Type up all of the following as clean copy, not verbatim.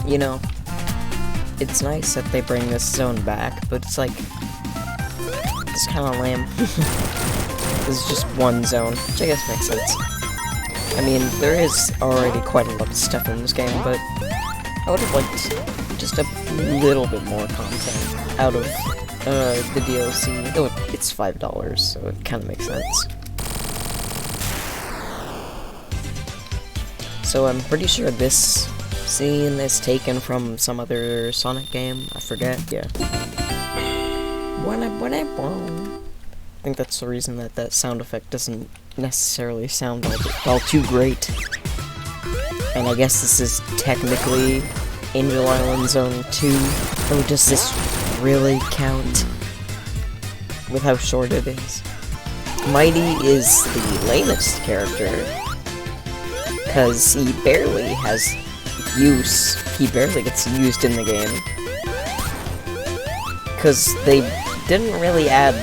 you know, it's nice that they bring this zone back, but it's like, it's kind of lame. This is just one zone, which I guess makes sense. I mean, there is already quite a lot of stuff in this game, but I would have liked just a little bit more content out of the DLC. Oh, it's $5, so it kind of makes sense. So I'm pretty sure this scene is taken from some other Sonic game. I forget, yeah. I think that's the reason that that sound effect doesn't necessarily sound all too great. And I guess this is technically Angel Island Zone 2. Oh, does this really count? With how short it is. Mighty is the lamest character, because he barely has use. He barely gets used in the game. Because they didn't really add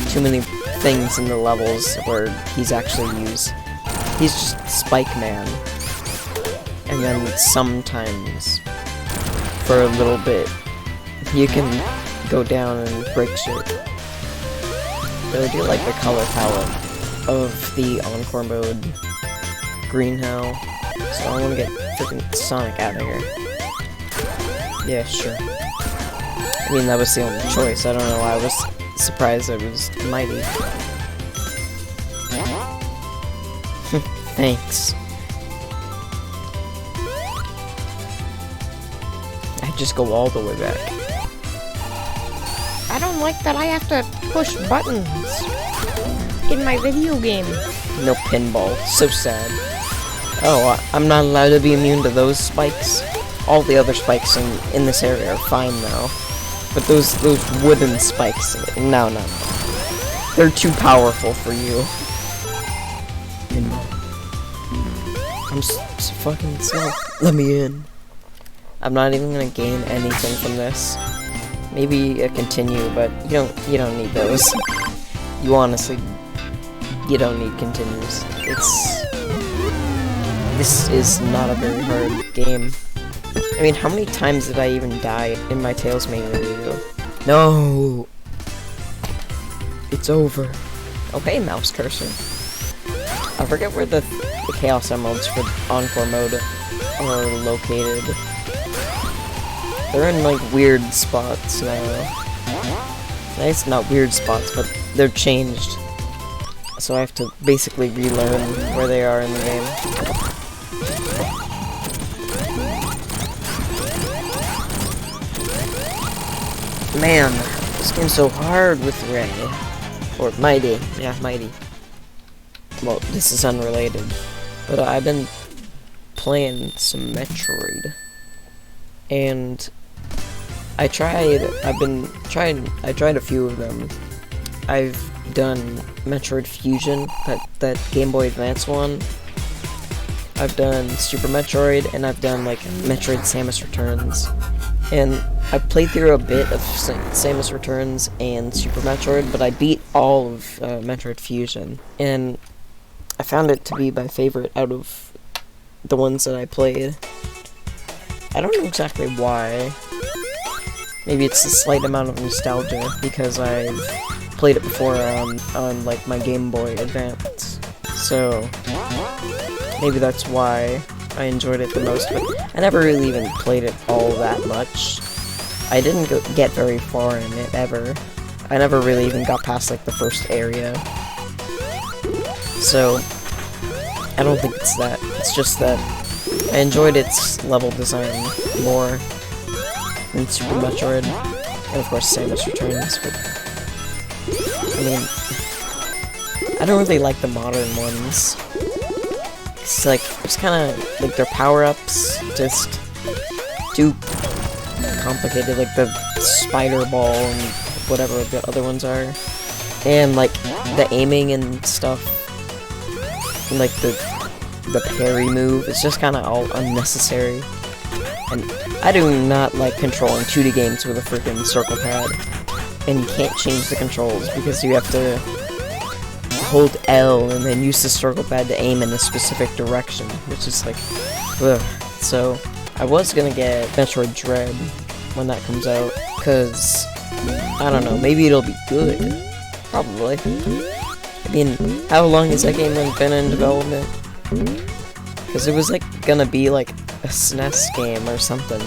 too many things in the levels where he's actually used. He's just Spike Man. And then sometimes, for a little bit, you can go down and break shit. But I do like the color palette of the Encore mode. Green hell. So I want to get freaking Sonic out of here. Yeah, sure. I mean, that was the only choice. I don't know why I was surprised it was Mighty. Thanks. I just go all the way back. I don't like that I have to push buttons in my video game. No pinball. So sad. Oh, I'm not allowed to be immune to those spikes. All the other spikes in this area are fine now. But those wooden spikes, no. They're too powerful for you. I'm so fucking slow. Let me in. I'm not even gonna gain anything from this. Maybe a continue, but you don't need those. You honestly, you don't need continues. This is not a very hard game. I mean, how many times did I even die in my Tails Mania video? No! It's over. Oh, hey, mouse cursor. I forget where the Chaos Emeralds for Encore mode are located. They're in, like, weird spots now. It's not weird spots, but they're changed. So I have to basically relearn where they are in the game. Man, this game's so hard with Ray. Or Mighty. Yeah, Mighty. Well, this is unrelated. But I've been playing some Metroid. And I tried a few of them. I've done Metroid Fusion, that Game Boy Advance one. I've done Super Metroid, and I've done, like, Metroid Samus Returns. And I played through a bit of Samus Returns and Super Metroid, but I beat all of Metroid Fusion. And I found it to be my favorite out of the ones that I played. I don't know exactly why. Maybe it's a slight amount of nostalgia, because I've played it before on like, my Game Boy Advance. So maybe that's why I enjoyed it the most, but I never really even played it all that much. I didn't get very far in it, ever. I never really even got past, like, the first area. So, I don't think it's that. It's just that I enjoyed its level design more than Super Metroid, and of course Samus Returns, but I mean, I don't really like the modern ones. It's like, it's kind of like their power-ups just too complicated, like the spider ball and whatever the other ones are, and like the aiming and stuff, and like the parry move. It's just kind of all unnecessary, and I do not like controlling 2D games with a freaking circle pad, and you can't change the controls because you have to hold L and then use the circle pad to aim in a specific direction, which is like, ugh. So I was gonna get Metroid Dread when that comes out, cause I don't know, maybe it'll be good. Probably. I mean, how long has that game been in development? Cause it was like gonna be like a SNES game or something.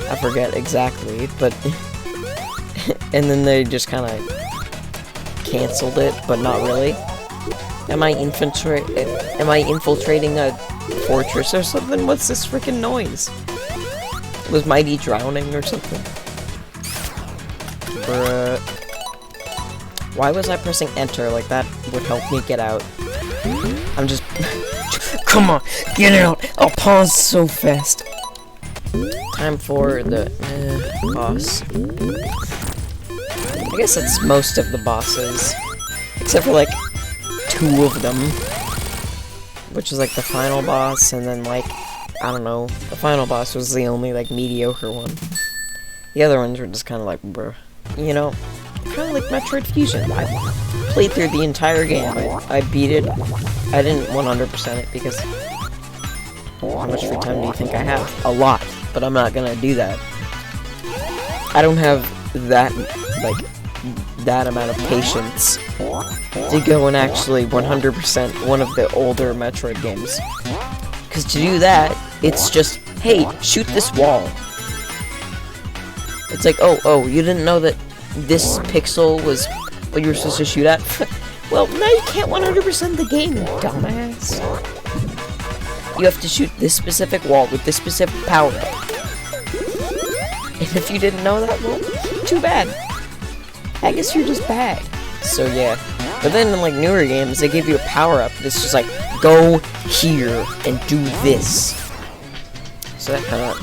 I forget exactly, but and then they just kind of canceled it, but not really. Am I infiltrating a fortress or something? What's this freaking noise? Was Mighty drowning or something? Bruh. Why was I pressing enter? Like that would help me get out. I'm just... Come on, get out! I'll pause so fast. Time for the boss. I guess it's most of the bosses. Except for like 2 of them. Which is like the final boss, and then like, I don't know, the final boss was the only like mediocre one. The other ones were just kind of like, bruh. You know, kind of like Metroid Fusion. I played through the entire game. I beat it. I didn't 100% it because how much free time do you think I have? A lot, but I'm not gonna do that. I don't have that, like, that amount of patience to go and actually 100% one of the older Metroid games. Because to do that, it's just, hey, shoot this wall. It's like, oh, you didn't know that this pixel was what you were supposed to shoot at? Well, now you can't 100% the game, dumbass. You have to shoot this specific wall with this specific power-up. And if you didn't know that, well, too bad. I guess you're just bad. So yeah. But then in like newer games, they give you a power-up that's just like, go here and do this. So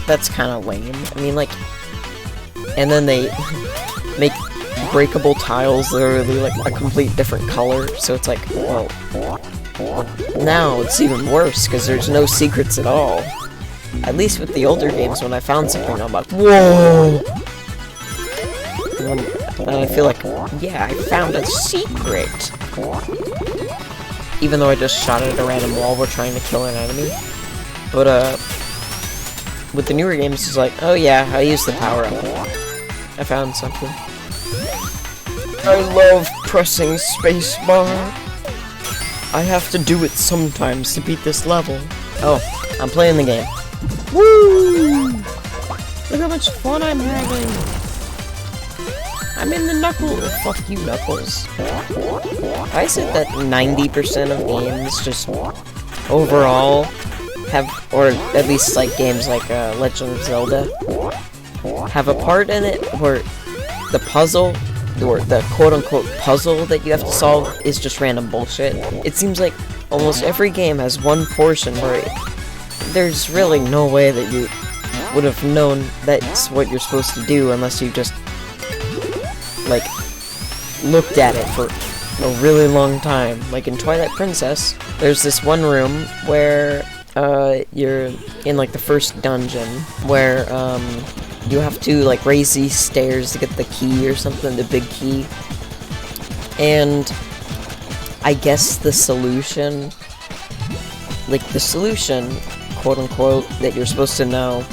that's kinda lame. I mean, like, and then they make breakable tiles literally like a complete different color, so it's like, well, now it's even worse because there's no secrets at all. At least with the older games, when I found something, I'm like, whoa! And I feel like, yeah, I found a secret! Even though I just shot at a random wall while trying to kill an enemy. But, with the newer games, it's like, oh yeah, I used the power-up. I found something. I love pressing spacebar. I have to do it sometimes to beat this level. Oh, I'm playing the game. Woo! Look how much fun I'm having. I'm in the Knuckles. Fuck you, Knuckles. I said that 90% of games just overall have, or at least like games like Legend of Zelda, have a part in it where the puzzle, or the quote-unquote puzzle that you have to solve is just random bullshit. It seems like almost every game has one portion where there's really no way that you would have known that's what you're supposed to do unless you just, like, looked at it for a really long time. Like in Twilight Princess, there's this one room where you're in like the first dungeon where you have to like raise these stairs to get the key or something, the big key. And I guess the solution, quote unquote, that you're supposed to know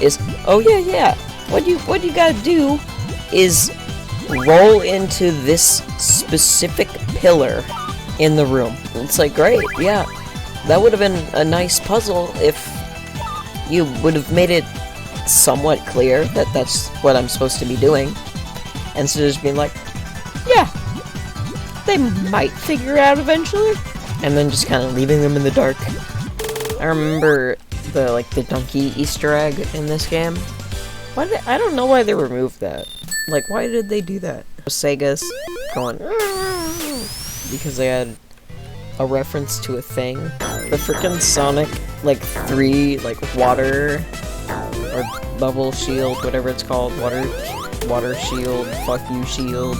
is, oh yeah, what you gotta do is roll into this specific pillar in the room. It's like, great, yeah. That would have been a nice puzzle if you would have made it somewhat clear that that's what I'm supposed to be doing. Instead of just being like, yeah, they might figure it out eventually. And then just kind of leaving them in the dark. I remember the donkey Easter egg in this game. I don't know why they removed that. Like, why did they do that? Sega's going, because they had a reference to a thing. The frickin' Sonic, 3, water, or bubble shield, whatever it's called, water shield, fuck you shield,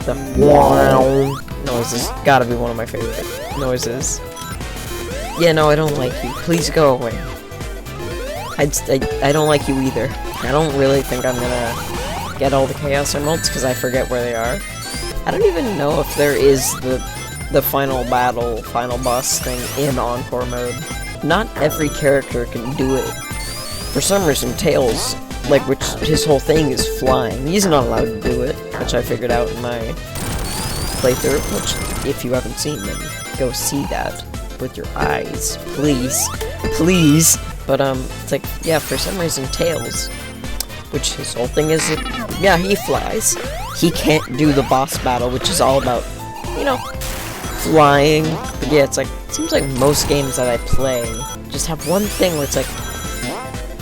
the wow noises, gotta be one of my favorite noises. Yeah, no, I don't like you, please go away. I don't like you either. I don't really think I'm gonna get all the Chaos Emeralds, because I forget where they are. I don't even know if there is the final boss thing in Encore mode. not every character can do it. For some reason, Tails, like, which his whole thing is flying, he's not allowed to do it, which I figured out in my playthrough, which, if you haven't seen them, go see that with your eyes, please, please. But, it's like, yeah, for some reason, Tails, which his whole thing is, yeah, he flies. He can't do the boss battle, which is all about, you know, flying. But yeah, it's like, it seems like most games that I play just have one thing where it's like,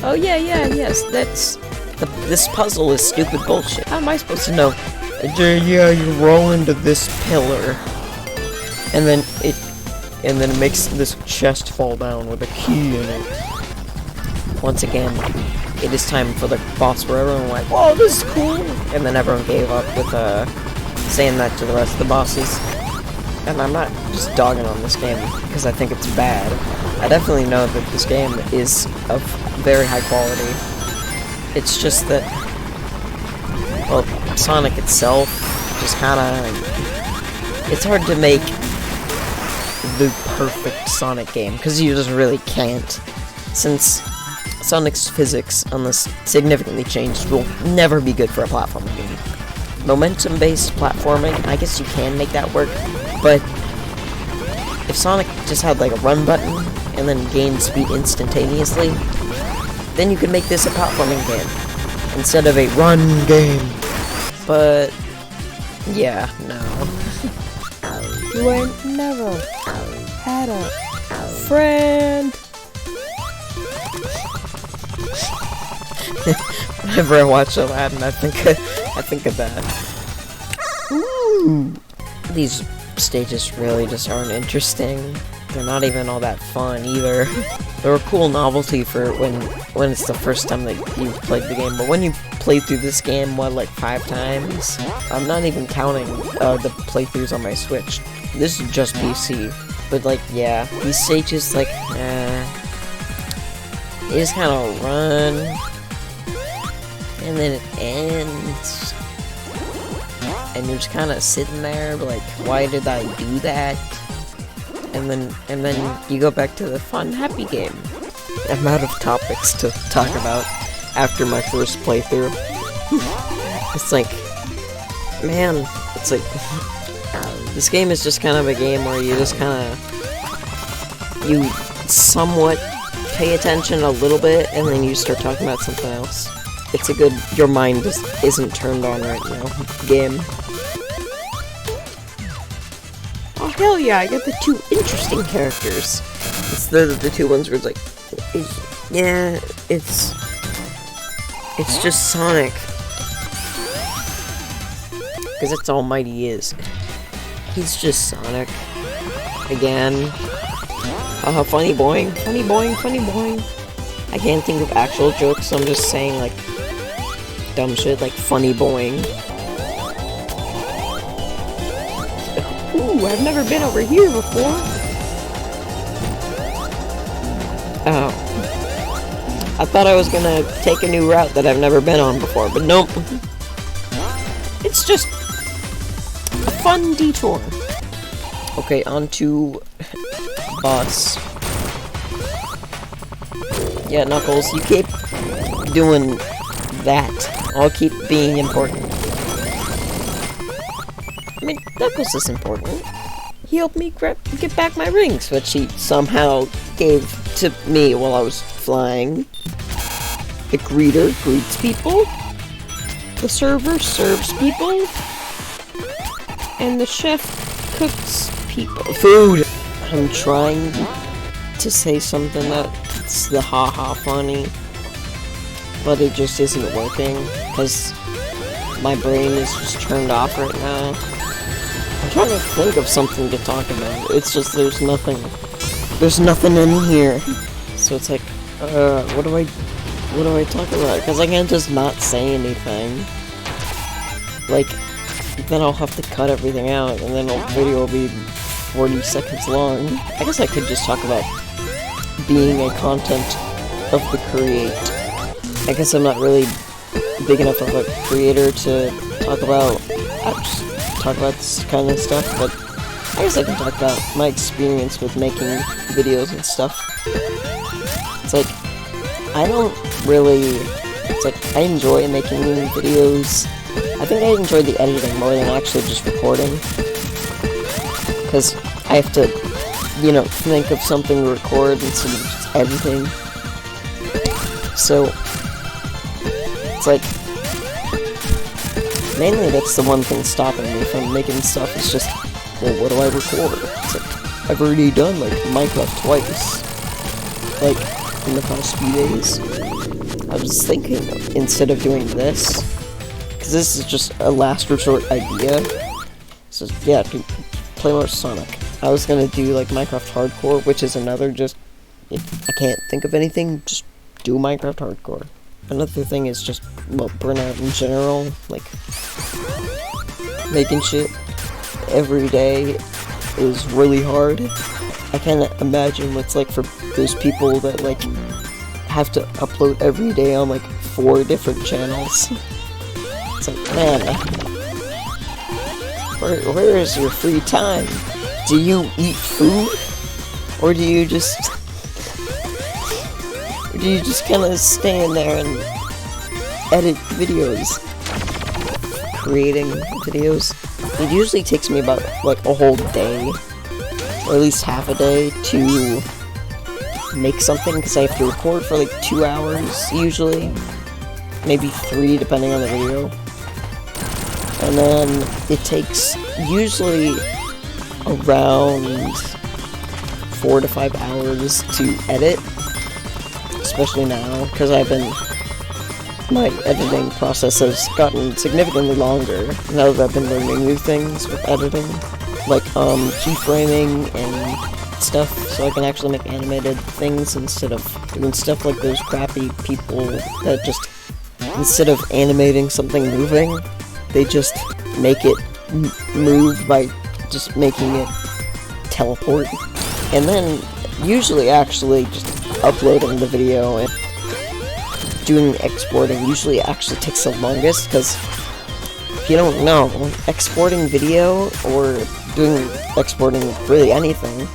oh yeah, yes, this puzzle is stupid bullshit. How am I supposed to know? Yeah, you roll into this pillar, and then it makes this chest fall down with a key in it. Once again, it is time for the boss where everyone went, whoa, this is cool! And then everyone gave up with, saying that to the rest of the bosses. And I'm not just dogging on this game because I think it's bad. I definitely know that this game is of very high quality. It's just that, well, Sonic itself just kinda, it's hard to make the perfect Sonic game, because you just really can't, since Sonic's physics, unless significantly changed, will never be good for a platforming game. Momentum-based platforming, I guess you can make that work, but if Sonic just had like a run button and then gained speed instantaneously, then you could make this a platforming game instead of a run game. But yeah, no. You ain't never had a friend. Whenever I watch Aladdin, I think of that. Ooh. These stages really just aren't interesting. They're not even all that fun either. They're a cool novelty for when it's the first time that you've played the game, but when you played through this game, what, like 5 times? I'm not even counting the playthroughs on my Switch. This is just PC. But like, yeah, these stages, like, you just kind of run, and then it ends, and you're just kind of sitting there, like, why did I do that? And then you go back to the fun, happy game. I'm out of topics to talk about after my first playthrough. It's like, man, it's like, this game is just kind of a game where you just kind of, you somewhat pay attention a little bit, and then you start talking about something else. It's a good, your mind just isn't turned on right now game. Oh hell yeah, I got the 2 interesting characters. It's the 2 ones where it's like, yeah, it's just Sonic. Because that's all Mighty is. He's just Sonic. Again. Haha, funny boing, funny boing, funny boing. I can't think of actual jokes, so I'm just saying, like, dumb shit, like funny boing. Ooh, I've never been over here before. Oh. I thought I was gonna take a new route that I've never been on before, but nope. It's just a fun detour. Okay, on to boss. Yeah, Knuckles, you keep doing that. I'll keep being important. I mean, Knuckles is important. He helped me get back my rings, which he somehow gave to me while I was flying. The greeter greets people. The server serves people. And the chef cooks people. Food! I'm trying to say something that's the haha funny, but it just isn't working, because my brain is just turned off right now. I'm trying to think of something to talk about. It's just there's nothing in here. So it's like, what do I talk about? Because I can't just not say anything. Like, then I'll have to cut everything out, and then the video will be 40 seconds long. I guess I could just talk about being a content of the create. I guess I'm not really big enough of a creator to talk about this kind of stuff, but I guess I can talk about my experience with making videos and stuff. It's like, I don't really... It's like, I enjoy making videos. I think I enjoy the editing more than actually just recording. Because I have to, you know, think of something to record instead of just editing. So, it's like, mainly that's the one thing stopping me from making stuff. It's just, well, what do I record? It's like, I've already done, like, Minecraft twice. Like, in the past few days. I was thinking, instead of doing this, because this is just a last resort idea. So, yeah, play more Sonic. I was gonna do, like, Minecraft Hardcore, which is another just, if I can't think of anything, just do Minecraft Hardcore. Another thing is just, well, Burnout in general, like, making shit every day is really hard. I can't imagine what's like for those people that, like, have to upload every day on, like, 4 different channels. It's like, man, where is your free time? Do you eat food? Or do you just kind of stand there and edit videos? Creating videos. It usually takes me about, like, a whole day, or at least half a day, to make something, because I have to record for, like, 2 hours, usually. Maybe 3, depending on the video. And then it takes, usually, around 4 to 5 hours to edit. Especially now, because my editing process has gotten significantly longer now that I've been learning new things with editing, like keyframing and stuff, so I can actually make animated things instead of doing stuff like those crappy people that just, instead of animating something moving, they just make it move by just making it teleport. And then usually actually just uploading the video and doing exporting usually actually takes the longest, because if you don't know, exporting video or doing exporting really anything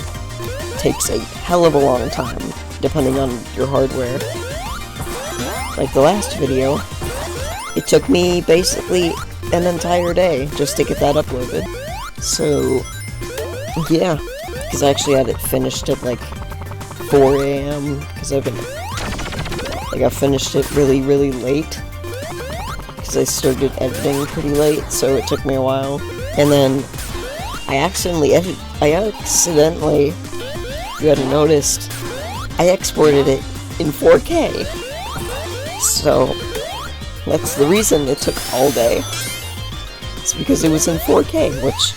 takes a hell of a long time, depending on your hardware. Like the last video, it took me basically an entire day just to get that uploaded. So, yeah, because I actually had it finished at like 4 AM, because I finished it really, really late, because I started editing pretty late, so it took me a while. And then I accidentally, if you hadn't noticed, I exported it in 4K. So that's the reason it took all day. It's because it was in 4K, which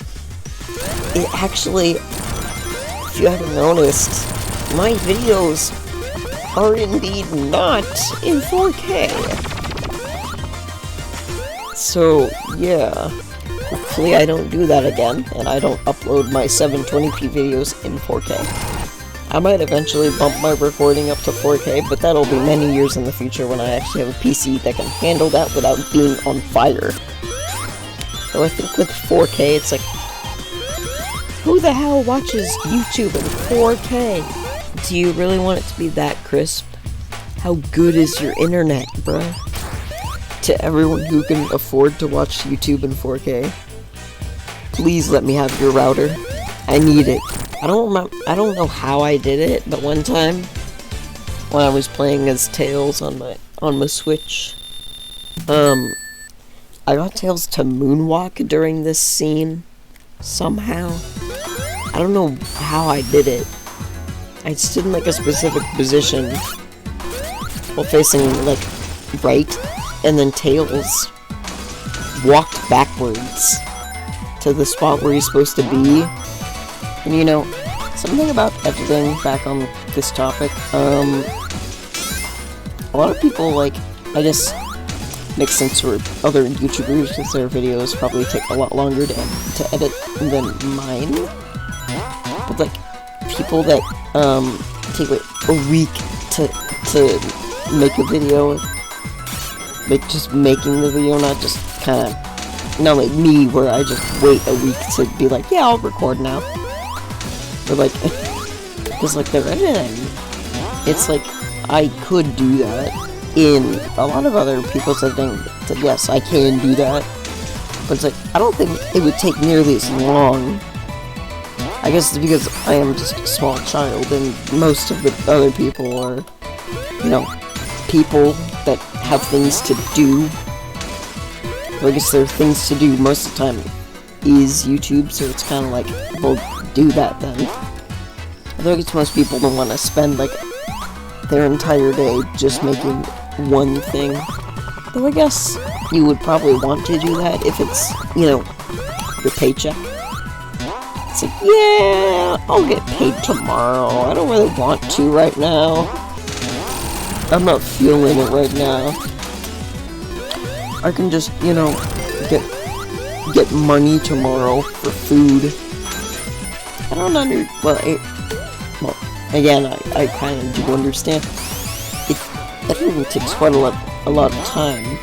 it actually, if you haven't noticed, my videos are indeed not in 4K. So, yeah. Hopefully I don't do that again, and I don't upload my 720p videos in 4K. I might eventually bump my recording up to 4K, but that'll be many years in the future when I actually have a PC that can handle that without being on fire. So I think with 4K, it's like, who the hell watches YouTube in 4K? Do you really want it to be that crisp? How good is your internet, bruh? To everyone who can afford to watch YouTube in 4K, please let me have your router. I need it. I don't know how I did it, but one time when I was playing as Tails on my Switch, I got Tails to moonwalk during this scene somehow. I don't know how I did it. I stood in like a specific position while facing like right, and then Tails walked backwards to the spot where he's supposed to be. And you know, something about editing, back on this topic, a lot of people, like, I guess, makes sense for other YouTubers, because their videos probably take a lot longer to edit than mine. But, like, people that, take, like, a week to make a video, like, just making the video, not just kind of not like me, where I just wait a week to be like, yeah, I'll record now. Or like, because like they're editing. It's like, I could do that in a lot of other people's editing. So yes, I can do that. But it's like, I don't think it would take nearly as long. I guess it's because I am just a small child, and most of the other people are, you know, people that have things to do. Or I guess their things to do most of the time is YouTube, so it's kind of like, well, do that then. Although I guess most people don't want to spend, like, their entire day just making one thing. Though I guess you would probably want to do that if it's, you know, your paycheck. It's like, yeah, I'll get paid tomorrow. I don't really want to right now. I'm not feeling it right now. I can just, you know, get money tomorrow for food. I don't well, again, I kind of do understand. Editing takes quite a lot of time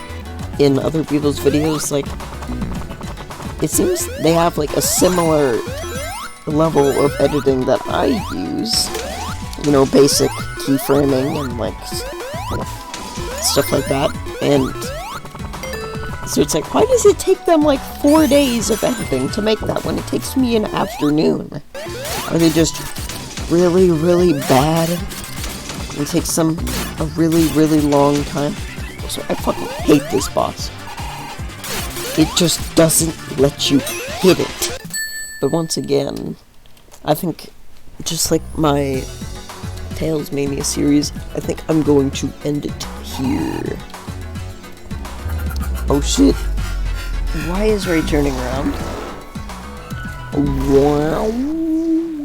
in other people's videos. Like, it seems they have like a similar level of editing that I use. You know, basic keyframing and like stuff like that. And so it's like, why does it take them like 4 days of editing to make that when it takes me an afternoon? Are they just really, really bad? It takes them a really, really long time. So I fucking hate this boss. It just doesn't let you hit it. But once again, I think, just like my Tales Mania series, I think I'm going to end it here. Oh shit. Why is Ray turning around? Wow.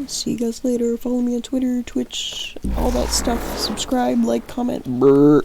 See you guys later. Follow me on Twitter, Twitch, all that stuff. Subscribe, like, comment. Brr.